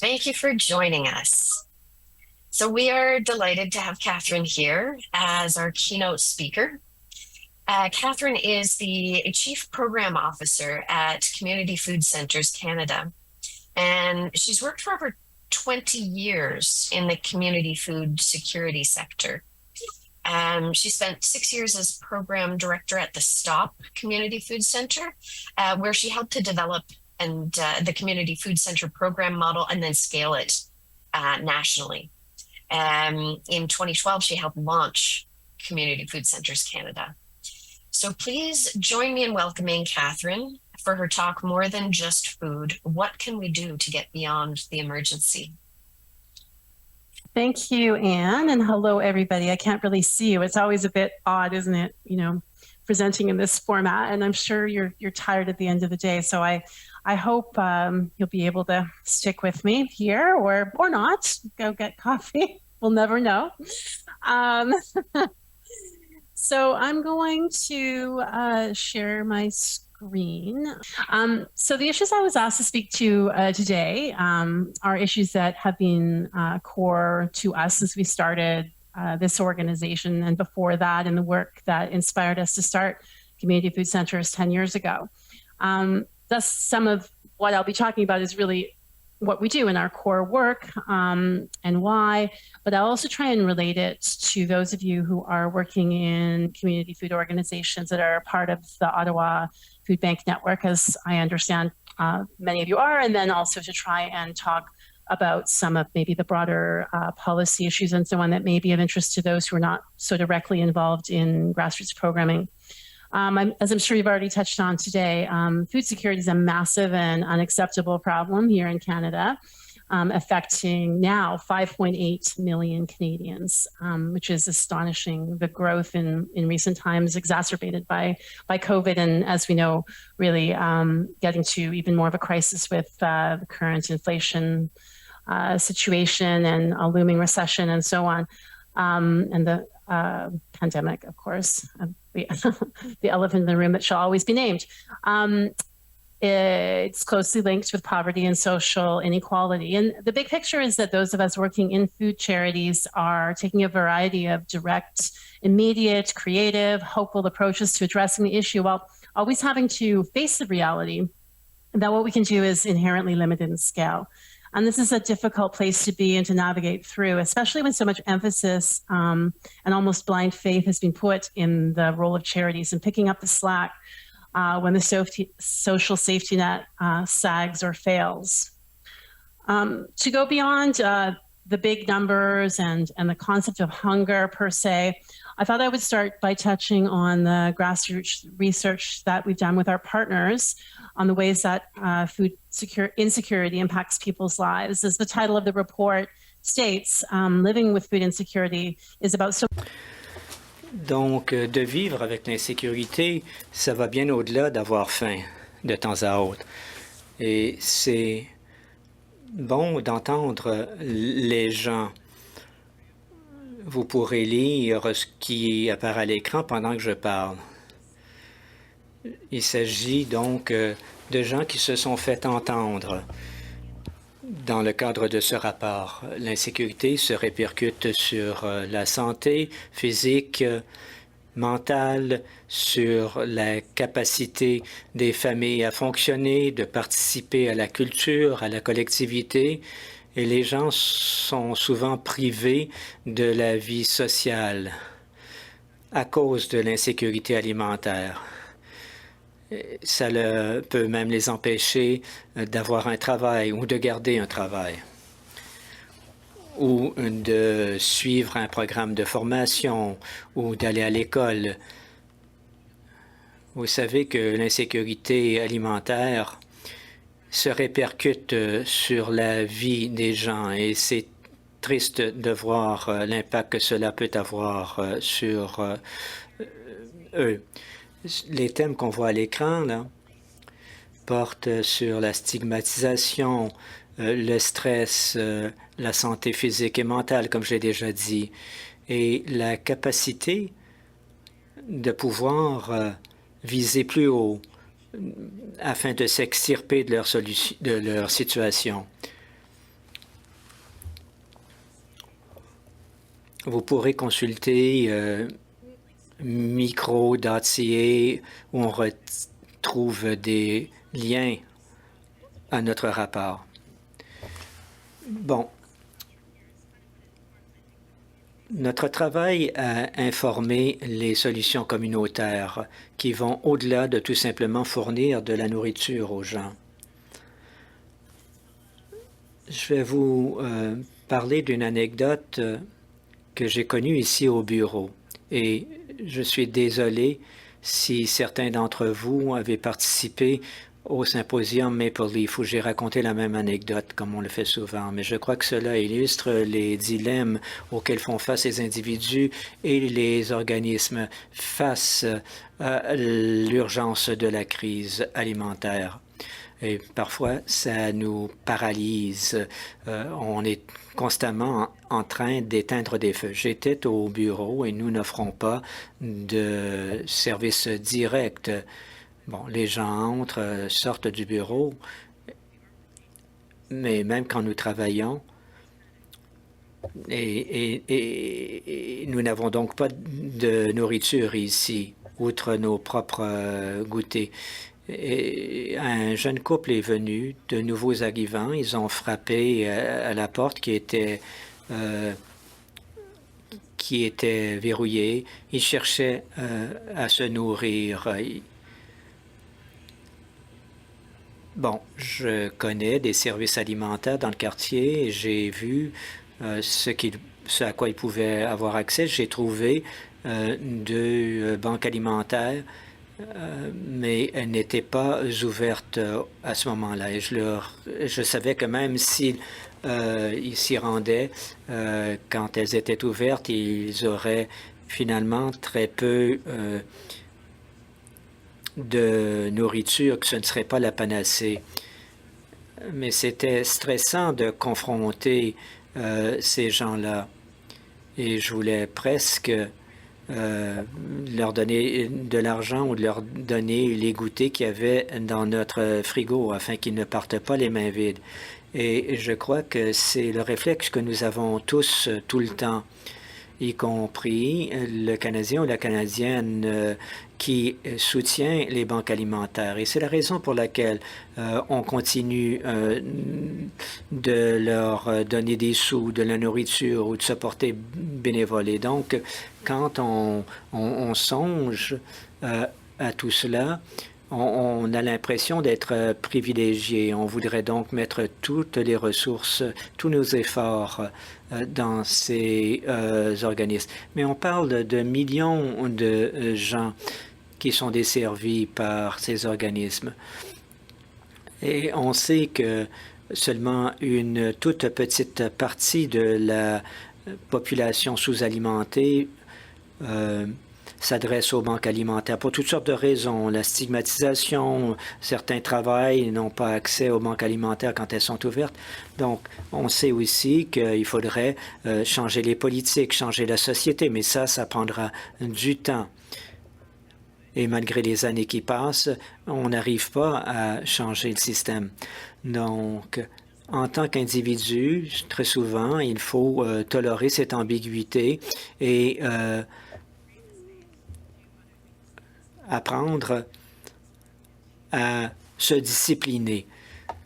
Thank you for joining us. So, we are delighted to have Catherine here as our keynote speaker. Catherine is the Chief Program Officer at Community Food Centres Canada, and she's worked for over 20 years in the community food security sector. She spent 6 years as program director at the Stop Community Food Centre, where she helped to develop the community food center program model and then scale it nationally. In 2012, she helped launch Community Food Centres Canada. So please join me in welcoming Catherine for her talk, More Than Just Food, What Can We Do to Get Beyond the Emergency? Thank you, Anne, and hello, everybody. I can't really see you. It's always a bit odd, isn't it, presenting in this format, and I'm sure you're tired at the end of the day, so I hope you'll be able to stick with me here or not. Go get coffee. We'll never know. So I'm going to share my screen. So the issues I was asked to speak to today are issues that have been core to us since we started this organization, and before that in the work that inspired us to start Community Food Centres 10 years ago. Thus, some of what I'll be talking about is really what we do in our core work and why, but I'll also try and relate it to those of you who are working in community food organizations that are part of the Ottawa Food Bank Network, as I understand many of you are, and then also to try and talk about some of maybe the broader policy issues and so on that may be of interest to those who are not so directly involved in grassroots programming. As I'm sure you've already touched on today, food security is a massive and unacceptable problem here in Canada, affecting now 5.8 million Canadians, which is astonishing. The growth in recent times exacerbated by COVID, and as we know, really getting to even more of a crisis with the current inflation situation and a looming recession and so on, and the pandemic, of course, the elephant in the room that shall always be named. It's closely linked with poverty and social inequality. And the big picture is that those of us working in food charities are taking a variety of direct, immediate, creative, hopeful approaches to addressing the issue, while always having to face the reality that what we can do is inherently limited in scale. And this is a difficult place to be and to navigate through, especially when so much emphasis and almost blind faith has been put in the role of charities and picking up the slack when the social safety net sags or fails. To go beyond the big numbers and the concept of hunger per se, I thought I would start by touching on the grassroots research that we've done with our partners on the ways that food insecurity impacts people's lives. As the title of the report states, living with food insecurity is about so. Donc, de vivre avec l'insécurité, ça va bien au-delà d'avoir faim de temps à autre. Et c'est bon d'entendre les gens. Vous pourrez lire ce qui apparaît à l'écran pendant que je parle. Il s'agit donc de gens qui se sont fait entendre dans le cadre de ce rapport. L'insécurité se répercute sur la santé physique, mentale, sur la capacité des familles à fonctionner, de participer à la culture, à la collectivité, et les gens sont souvent privés de la vie sociale à cause de l'insécurité alimentaire. Ça peut même les empêcher d'avoir un travail ou de garder un travail ou de suivre un programme de formation ou d'aller à l'école. Vous savez que l'insécurité alimentaire se répercute sur la vie des gens et c'est triste de voir l'impact que cela peut avoir sur eux. Les thèmes qu'on voit à l'écran, là, portent sur la stigmatisation, le stress, la santé physique et mentale, comme j'ai déjà dit, et la capacité de pouvoir viser plus haut afin de s'extirper de leur situation. vous pourrez consulter micro.ca où on retrouve des liens à notre rapport. Bon. Notre travail a informé les solutions communautaires qui vont au-delà de tout simplement fournir de la nourriture aux gens. Je vais vous parler d'une anecdote que j'ai connue ici au bureau. Et je suis désolé si certains d'entre vous avaient participé au symposium Maple Leaf où j'ai raconté la même anecdote comme on le fait souvent. Mais je crois que cela illustre les dilemmes auxquels font face les individus et les organismes face à l'urgence de la crise alimentaire. Et parfois, ça nous paralyse. On est constamment en train d'éteindre des feux. J'étais au bureau et nous n'offrons pas de service direct. Bon, les gens entrent, sortent du bureau, mais même quand nous travaillons, et nous n'avons donc pas de nourriture ici, outre nos propres goûters. Et un jeune couple est venu, de nouveaux arrivants, ils ont frappé à la porte qui était verrouillée. Ils cherchaient à se nourrir. Bon, je connais des services alimentaires dans le quartier et j'ai vu ce à quoi ils pouvaient avoir accès. J'ai trouvé deux banques alimentaires, mais elles n'étaient pas ouvertes à ce moment-là. Et je savais que même s'ils s'y rendaient, quand elles étaient ouvertes, ils auraient finalement très peu de nourriture, que ce ne serait pas la panacée. Mais c'était stressant de confronter ces gens-là. Et je voulais presque leur donner de l'argent ou de leur donner les goûters qu'il y avait dans notre frigo afin qu'ils ne partent pas les mains vides. Et je crois que c'est le réflexe que nous avons tous tout le temps, y compris le Canadien ou la Canadienne qui soutient les banques alimentaires. Et c'est la raison pour laquelle on continue de leur donner des sous, de la nourriture ou de se porter bénévole. Et donc, quand on songe à tout cela, on a l'impression d'être privilégié. On voudrait donc mettre toutes les ressources, tous nos efforts dans ces organismes. Mais on parle de millions de gens qui sont desservis par ces organismes. Et on sait que seulement une toute petite partie de la population sous-alimentée s'adresse aux banques alimentaires pour toutes sortes de raisons. La stigmatisation, certains travaillent, n'ont pas accès aux banques alimentaires quand elles sont ouvertes. Donc, on sait aussi qu'il faudrait changer les politiques, changer la société, mais ça prendra du temps. Et malgré les années qui passent, on n'arrive pas à changer le système. Donc, en tant qu'individu, très souvent, il faut tolérer cette ambiguïté et apprendre à se discipliner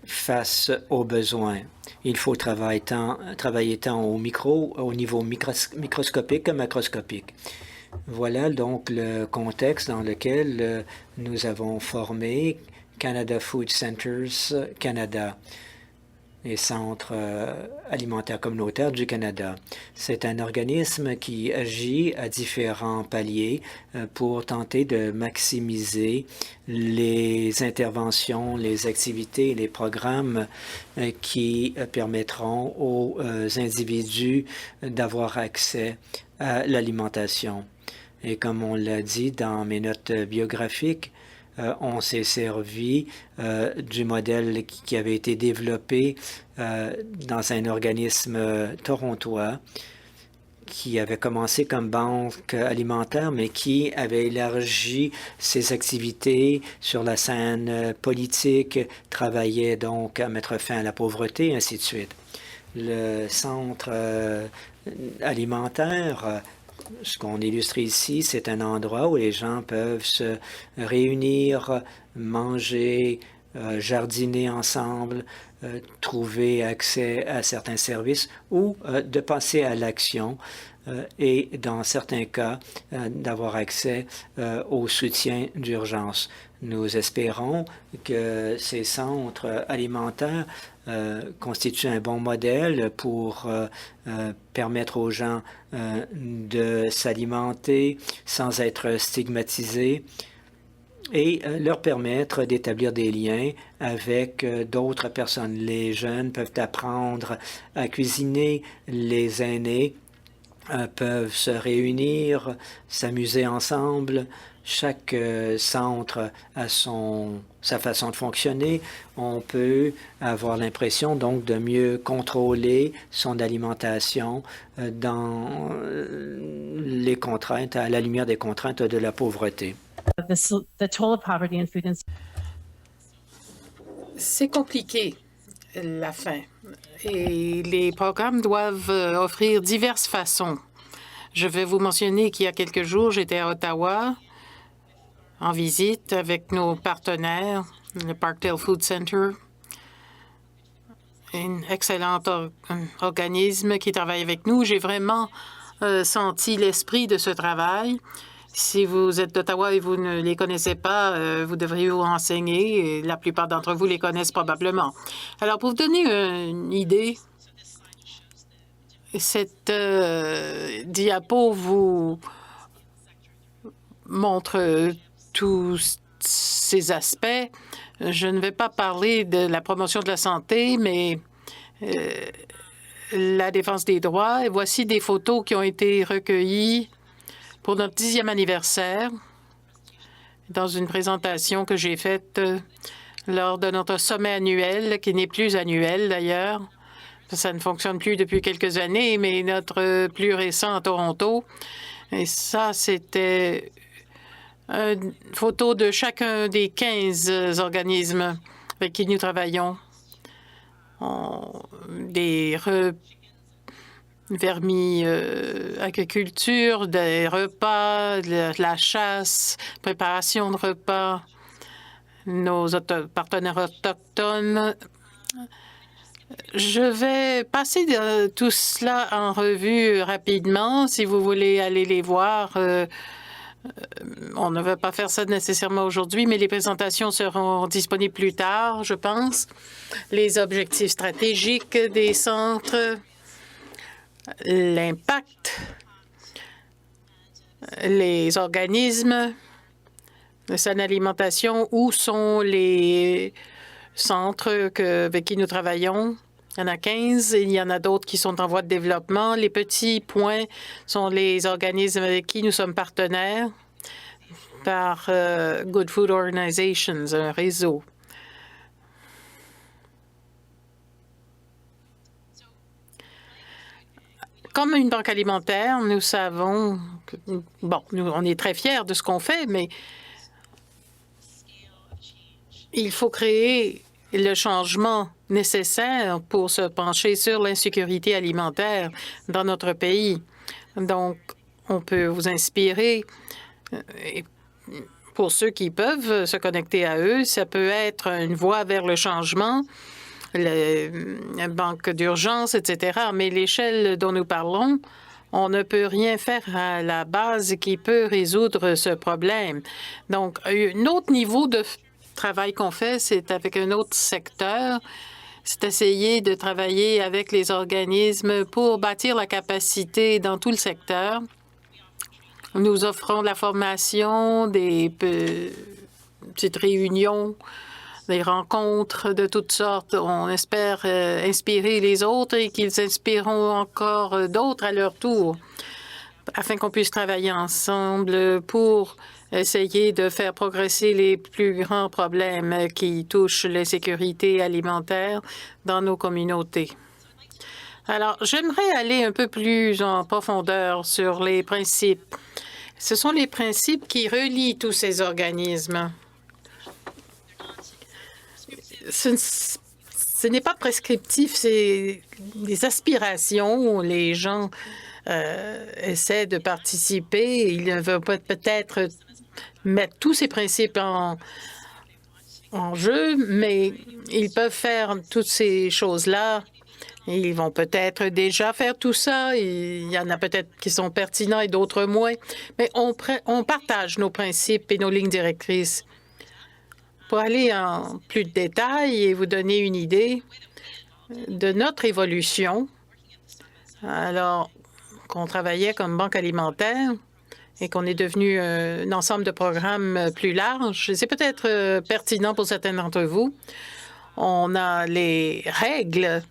face aux besoins. Il faut travailler tant au niveau microscopique que macroscopique. Voilà donc le contexte dans lequel nous avons formé Canada Food Centers Canada, les centres alimentaires communautaires du Canada. C'est un organisme qui agit à différents paliers pour tenter de maximiser les interventions, les activités, les programmes qui permettront aux individus d'avoir accès à l'alimentation. Et comme on l'a dit dans mes notes biographiques, on s'est servi du modèle qui avait été développé dans un organisme torontois qui avait commencé comme banque alimentaire, mais qui avait élargi ses activités sur la scène politique, travaillait donc à mettre fin à la pauvreté, et ainsi de suite. le centre alimentaire. Ce qu'on illustre ici, c'est un endroit où les gens peuvent se réunir, manger, jardiner ensemble, trouver accès à certains services ou de passer à l'action et, dans certains cas, d'avoir accès au soutien d'urgence. Nous espérons que ces centres alimentaires constituent un bon modèle pour permettre aux gens de s'alimenter sans être stigmatisés et leur permettre d'établir des liens avec d'autres personnes. Les jeunes peuvent apprendre à cuisiner, les aînés peuvent se réunir, s'amuser ensemble. Chaque centre a sa façon de fonctionner. On peut avoir l'impression donc de mieux contrôler son alimentation dans les contraintes, à la lumière des contraintes de la pauvreté. The toll of poverty and food insecurity. C'est compliqué, la faim. Et les programmes doivent offrir diverses façons. Je vais vous mentionner qu'il y a quelques jours, j'étais à Ottawa en visite avec nos partenaires, le Parkdale Food Center, un excellent organisme qui travaille avec nous. J'ai vraiment senti l'esprit de ce travail. Si vous êtes d'Ottawa et vous ne les connaissez pas, vous devriez vous renseigner. Et la plupart d'entre vous les connaissent probablement. Alors, pour vous donner une idée, cette diapo vous montre tous ces aspects. Je ne vais pas parler de la promotion de la santé, mais la défense des droits. Et voici des photos qui ont été recueillies pour notre 10e anniversaire, dans une présentation que j'ai faite lors de notre sommet annuel, qui n'est plus annuel d'ailleurs. Ça ne fonctionne plus depuis quelques années, mais notre plus récent à Toronto. Et ça, c'était une photo de chacun des 15 organismes avec qui nous travaillons. Des agriculture, des repas, de la chasse, préparation de repas, nos partenaires autochtones. Je vais passer tout cela en revue rapidement. Si vous voulez aller les voir, on ne va pas faire ça nécessairement aujourd'hui, mais les présentations seront disponibles plus tard, je pense. Les objectifs stratégiques des centres, l'impact, les organismes, de son alimentation, où sont les centres avec qui nous travaillons. Il y en a 15, il y en a d'autres qui sont en voie de développement. Les petits points sont les organismes avec qui nous sommes partenaires par Good Food Organizations, un réseau. Comme une banque alimentaire, nous savons que, bon, on est très fiers de ce qu'on fait, mais il faut créer le changement nécessaire pour se pencher sur l'insécurité alimentaire dans notre pays. Donc, on peut vous inspirer. Et pour ceux qui peuvent se connecter à eux, ça peut être une voie vers le changement, les banques d'urgence, etc. Mais l'échelle dont nous parlons, on ne peut rien faire à la base qui peut résoudre ce problème. Donc, un autre niveau de travail qu'on fait, c'est avec un autre secteur. C'est essayer de travailler avec les organismes pour bâtir la capacité dans tout le secteur. Nous offrons de la formation, des petites réunions, des rencontres de toutes sortes. On espère inspirer les autres et qu'ils inspireront encore d'autres à leur tour, afin qu'on puisse travailler ensemble pour essayer de faire progresser les plus grands problèmes qui touchent l'insécurité alimentaire dans nos communautés. Alors, j'aimerais aller un peu plus en profondeur sur les principes. Ce sont les principes qui relient tous ces organismes. Ce ce n'est pas prescriptif, c'est des aspirations. Les gens essaient de participer. Ils ne veulent peut-être mettre tous ces principes en jeu, mais ils peuvent faire toutes ces choses-là. Ils vont peut-être déjà faire tout ça. Il y en a peut-être qui sont pertinents et d'autres moins. Mais on partage nos principes et nos lignes directrices. Pour aller en plus de détails et vous donner une idée de notre évolution, alors qu'on travaillait comme banque alimentaire et qu'on est devenu un ensemble de programmes plus larges, c'est peut-être pertinent pour certains d'entre vous. On a les règles.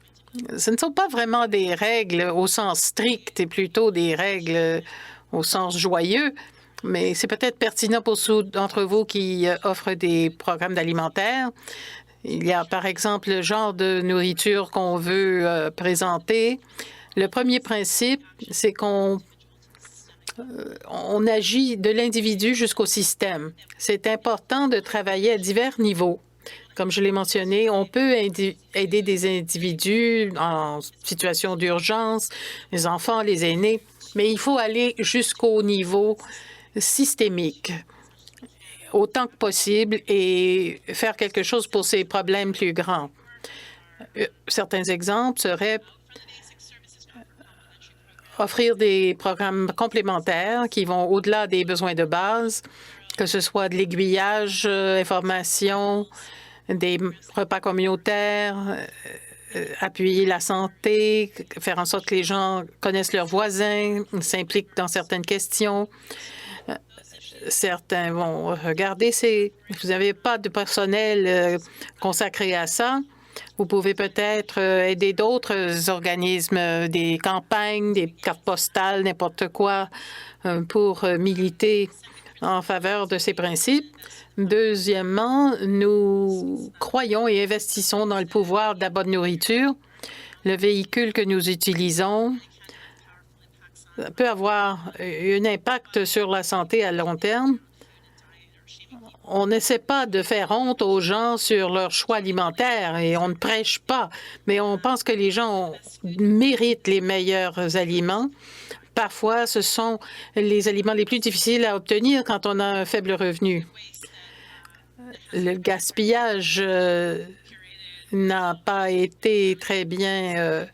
Ce ne sont pas vraiment des règles au sens strict et plutôt des règles au sens joyeux, mais c'est peut-être pertinent pour ceux d'entre vous qui offrent des programmes d'alimentaire. Il y a par exemple le genre de nourriture qu'on veut présenter. Le premier principe, c'est qu'on agit de l'individu jusqu'au système. C'est important de travailler à divers niveaux. Comme je l'ai mentionné, on peut aider des individus en situation d'urgence, les enfants, les aînés, mais il faut aller jusqu'au niveau systémique autant que possible et faire quelque chose pour ces problèmes plus grands. Certains exemples seraient offrir des programmes complémentaires qui vont au-delà des besoins de base, que ce soit de l'aiguillage, information, des repas communautaires, appuyer la santé, faire en sorte que les gens connaissent leurs voisins, s'impliquent dans certaines questions. Certains vont regarder vous n'avez pas de personnel consacré à ça. Vous pouvez peut-être aider d'autres organismes, des campagnes, des cartes postales, n'importe quoi, pour militer en faveur de ces principes. Deuxièmement, nous croyons et investissons dans le pouvoir de la bonne nourriture. Le véhicule que nous utilisons peut avoir un impact sur la santé à long terme. On n'essaie pas de faire honte aux gens sur leur choix alimentaire et on ne prêche pas, mais on pense que les gens méritent les meilleurs aliments. Parfois, ce sont les aliments les plus difficiles à obtenir quand on a un faible revenu. Le gaspillage n'a pas été très bien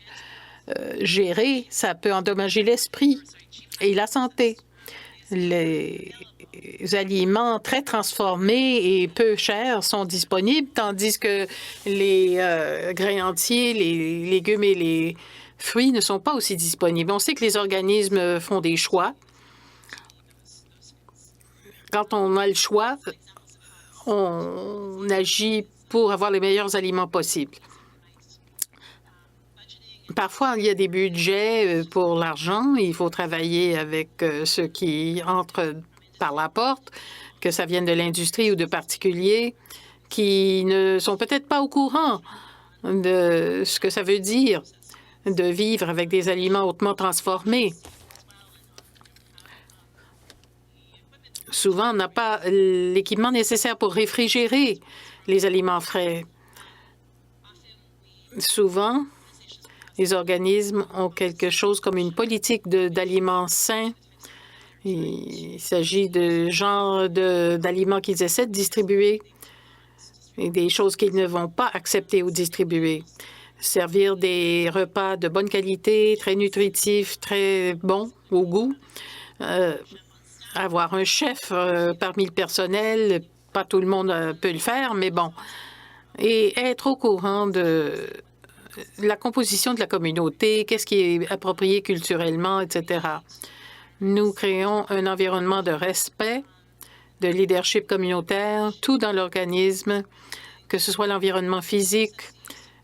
géré. Ça peut endommager l'esprit et la santé. Les aliments très transformés et peu chers sont disponibles, tandis que les grains entiers, les légumes et les fruits ne sont pas aussi disponibles. On sait que les organismes font des choix. Quand on a le choix, on agit pour avoir les meilleurs aliments possibles. Parfois, il y a des budgets pour l'argent. Il faut travailler avec ceux qui entrent par la porte, que ça vienne de l'industrie ou de particuliers qui ne sont peut-être pas au courant de ce que ça veut dire de vivre avec des aliments hautement transformés. Souvent, on n'a pas l'équipement nécessaire pour réfrigérer les aliments frais. Souvent, les organismes ont quelque chose comme une politique d'aliments sains. Il s'agit de genre d'aliments qu'ils essaient de distribuer et des choses qu'ils ne vont pas accepter ou distribuer. Servir des repas de bonne qualité, très nutritifs, très bons au goût. Avoir un chef parmi le personnel, pas tout le monde peut le faire, mais bon. Et être au courant de la composition de la communauté, qu'est-ce qui est approprié culturellement, etc. Nous créons un environnement de respect, de leadership communautaire, tout dans l'organisme, que ce soit l'environnement physique,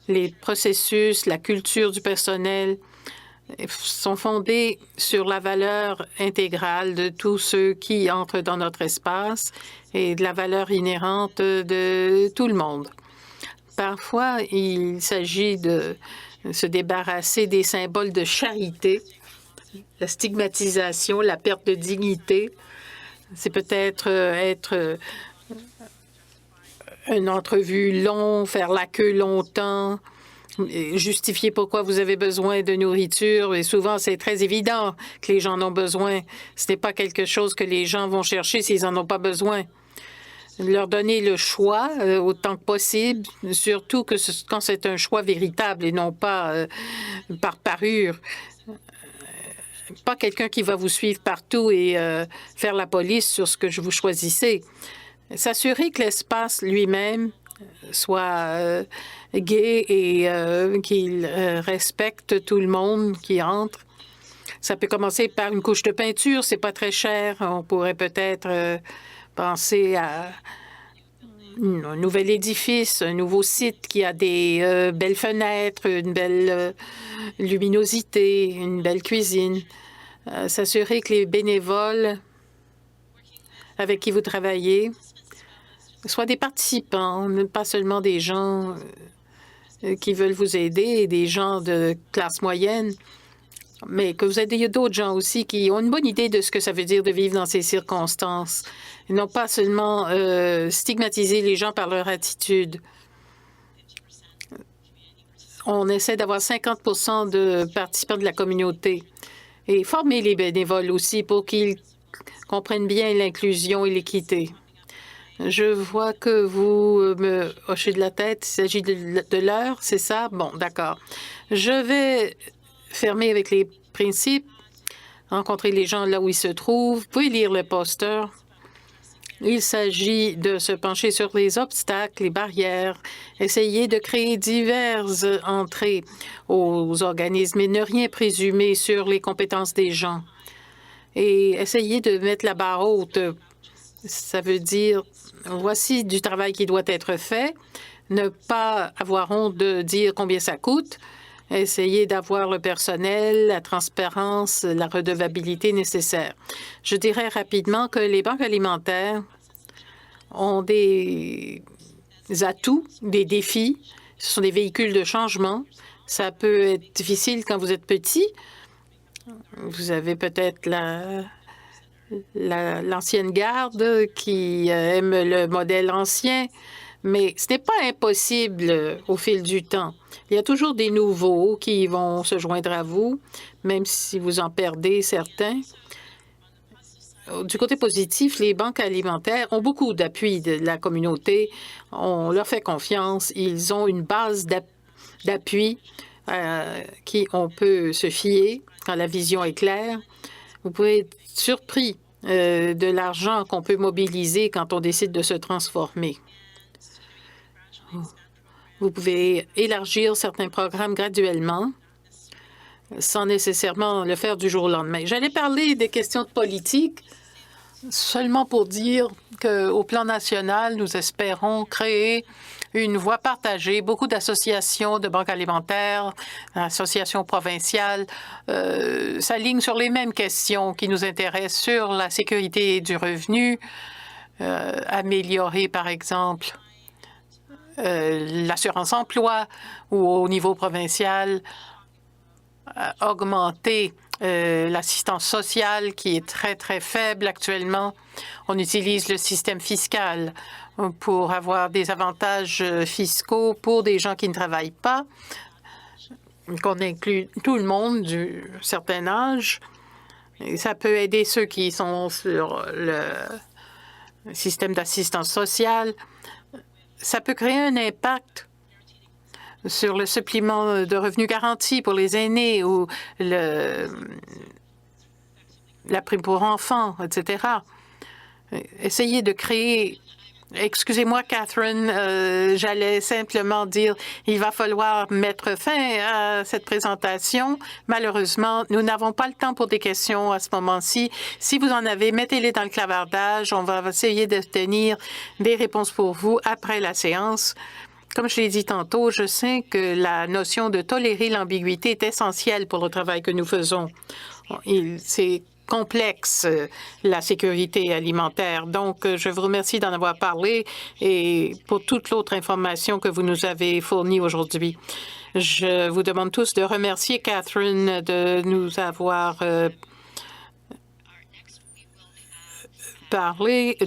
les processus, la culture du personnel, sont fondés sur la valeur intégrale de tous ceux qui entrent dans notre espace et de la valeur inhérente de tout le monde. Parfois, il s'agit de se débarrasser des symboles de charité, la stigmatisation, la perte de dignité. C'est peut-être être une entrevue longue, faire la queue longtemps, justifier pourquoi vous avez besoin de nourriture. Et souvent, c'est très évident que les gens en ont besoin. Ce n'est pas quelque chose que les gens vont chercher s'ils n'en ont pas besoin. Leur donner le choix autant que possible, surtout que quand c'est un choix véritable et non pas par parure. Pas quelqu'un qui va vous suivre partout et faire la police sur ce que vous choisissez. S'assurer que l'espace lui-même soit gai et qu'il respecte tout le monde qui entre. Ça peut commencer par une couche de peinture, c'est pas très cher. On pourrait peut-être penser à un nouvel édifice, un nouveau site qui a des belles fenêtres, une belle luminosité, une belle cuisine. S'assurer que les bénévoles avec qui vous travaillez soient des participants, pas seulement des gens qui veulent vous aider et des gens de classe moyenne, mais que vous ayez d'autres gens aussi qui ont une bonne idée de ce que ça veut dire de vivre dans ces circonstances. Et non pas seulement stigmatiser les gens par leur attitude. On essaie d'avoir 50 de participants de la communauté et former les bénévoles aussi pour qu'ils comprennent bien l'inclusion et l'équité. Je vois que vous me hochez de la tête. Il s'agit de l'heure, c'est ça? Bon, d'accord. Je vais fermer avec les principes, rencontrer les gens là où ils se trouvent. Vous pouvez lire le poster. Il s'agit de se pencher sur les obstacles, les barrières, essayer de créer diverses entrées aux organismes et ne rien présumer sur les compétences des gens. Et essayer de mettre la barre haute. Ça veut dire, voici du travail qui doit être fait. Ne pas avoir honte de dire combien ça coûte. Essayer d'avoir le personnel, la transparence, la redevabilité nécessaire. Je dirais rapidement que les banques alimentaires ont des atouts, des défis. Ce sont des véhicules de changement. Ça peut être difficile quand vous êtes petit. Vous avez peut-être l'ancienne garde qui aime le modèle ancien, mais ce n'est pas impossible au fil du temps. Il y a toujours des nouveaux qui vont se joindre à vous, même si vous en perdez certains. Du côté positif, les banques alimentaires ont beaucoup d'appui de la communauté. On leur fait confiance. Ils ont une base d'appui qui on peut se fier quand la vision est claire. Vous pouvez être surpris de l'argent qu'on peut mobiliser quand on décide de se transformer. Vous pouvez élargir certains programmes graduellement sans nécessairement le faire du jour au lendemain. J'allais parler des questions de politique seulement pour dire qu'au plan national, nous espérons créer une voie partagée. Beaucoup d'associations de banques alimentaires, associations provinciales, s'alignent sur les mêmes questions qui nous intéressent sur la sécurité du revenu, améliorer, par exemple, l'assurance emploi ou au niveau provincial, augmenter l'assistance sociale qui est très, très faible actuellement. On utilise le système fiscal pour avoir des avantages fiscaux pour des gens qui ne travaillent pas, qu'on inclut tout le monde du certain âge. Et ça peut aider ceux qui sont sur le système d'assistance sociale. Ça peut créer un impact sur le supplément de revenus garanti pour les aînés ou la prime pour enfants, etc. Essayez de créer... Excusez-moi, Catherine, j'allais simplement dire il va falloir mettre fin à cette présentation. Malheureusement, nous n'avons pas le temps pour des questions à ce moment-ci. Si vous en avez, mettez-les dans le clavardage. On va essayer d'obtenir des réponses pour vous après la séance. Comme je l'ai dit tantôt, je sais que la notion de tolérer l'ambiguïté est essentielle pour le travail que nous faisons. C'est complexe, la sécurité alimentaire. Donc, je vous remercie d'en avoir parlé et pour toute l'autre information que vous nous avez fournie aujourd'hui. Je vous demande tous de remercier Catherine de nous avoir parlé.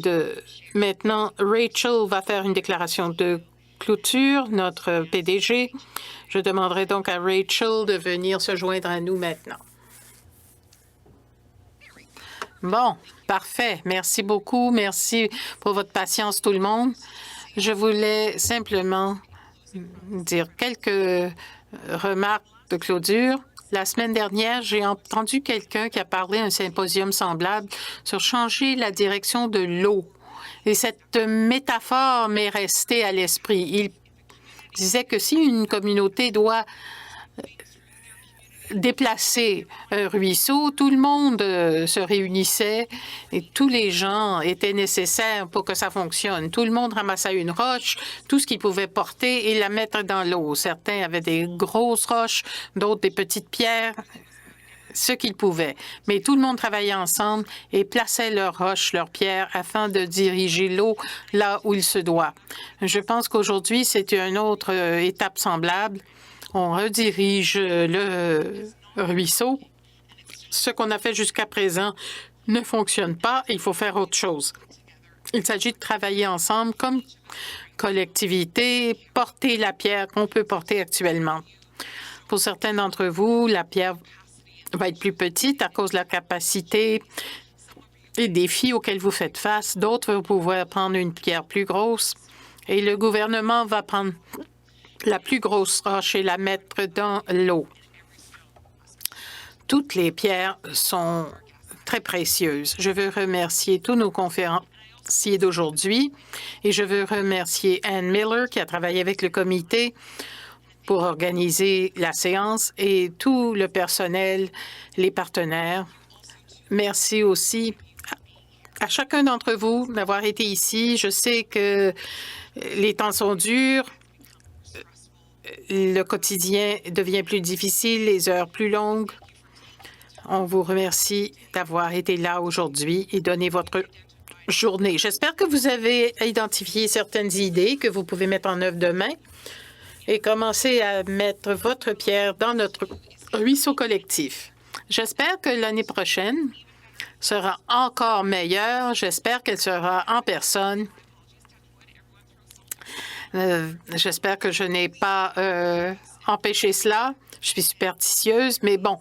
Maintenant, Rachel va faire une déclaration de clôture, notre PDG. Je demanderai donc à Rachel de venir se joindre à nous maintenant. Bon, parfait. Merci beaucoup. Merci pour votre patience, tout le monde. Je voulais simplement dire quelques remarques de clôture. La semaine dernière, j'ai entendu quelqu'un qui a parlé à un symposium semblable sur changer la direction de l'eau. Et cette métaphore m'est restée à l'esprit. Il disait que si une communauté doit déplacer un ruisseau, tout le monde se réunissait et tous les gens étaient nécessaires pour que ça fonctionne. Tout le monde ramassait une roche, tout ce qu'il pouvait porter et la mettre dans l'eau. Certains avaient des grosses roches, d'autres des petites pierres, ce qu'ils pouvaient. Mais tout le monde travaillait ensemble et plaçait leurs roches, leurs pierres afin de diriger l'eau là où il se doit. Je pense qu'aujourd'hui, c'est une autre étape semblable. On redirige le ruisseau. Ce qu'on a fait jusqu'à présent ne fonctionne pas. Il faut faire autre chose. Il s'agit de travailler ensemble comme collectivité, porter la pierre qu'on peut porter actuellement. Pour certains d'entre vous, la pierre va être plus petite à cause de la capacité et défis auxquels vous faites face. D'autres vont pouvoir prendre une pierre plus grosse et le gouvernement va prendre la plus grosse roche et la mettre dans l'eau. Toutes les pierres sont très précieuses. Je veux remercier tous nos conférenciers d'aujourd'hui et je veux remercier Anne Miller qui a travaillé avec le comité pour organiser la séance et tout le personnel, les partenaires. Merci aussi à chacun d'entre vous d'avoir été ici. Je sais que les temps sont durs. Le quotidien devient plus difficile, les heures plus longues. On vous remercie d'avoir été là aujourd'hui et donné votre journée. J'espère que vous avez identifié certaines idées que vous pouvez mettre en œuvre demain et commencer à mettre votre pierre dans notre ruisseau collectif. J'espère que l'année prochaine sera encore meilleure. J'espère qu'elle sera en personne. J'espère que je n'ai pas empêché cela. Je suis superstitieuse, mais bon.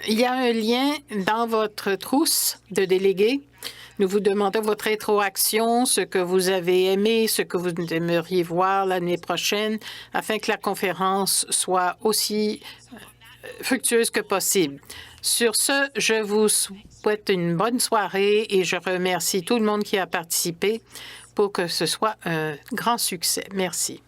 Il y a un lien dans votre trousse de délégués. Nous vous demandons votre rétroaction, ce que vous avez aimé, ce que vous aimeriez voir l'année prochaine, afin que la conférence soit aussi fructueuse que possible. Sur ce, je vous souhaite une bonne soirée et je remercie tout le monde qui a participé pour que ce soit un grand succès. Merci.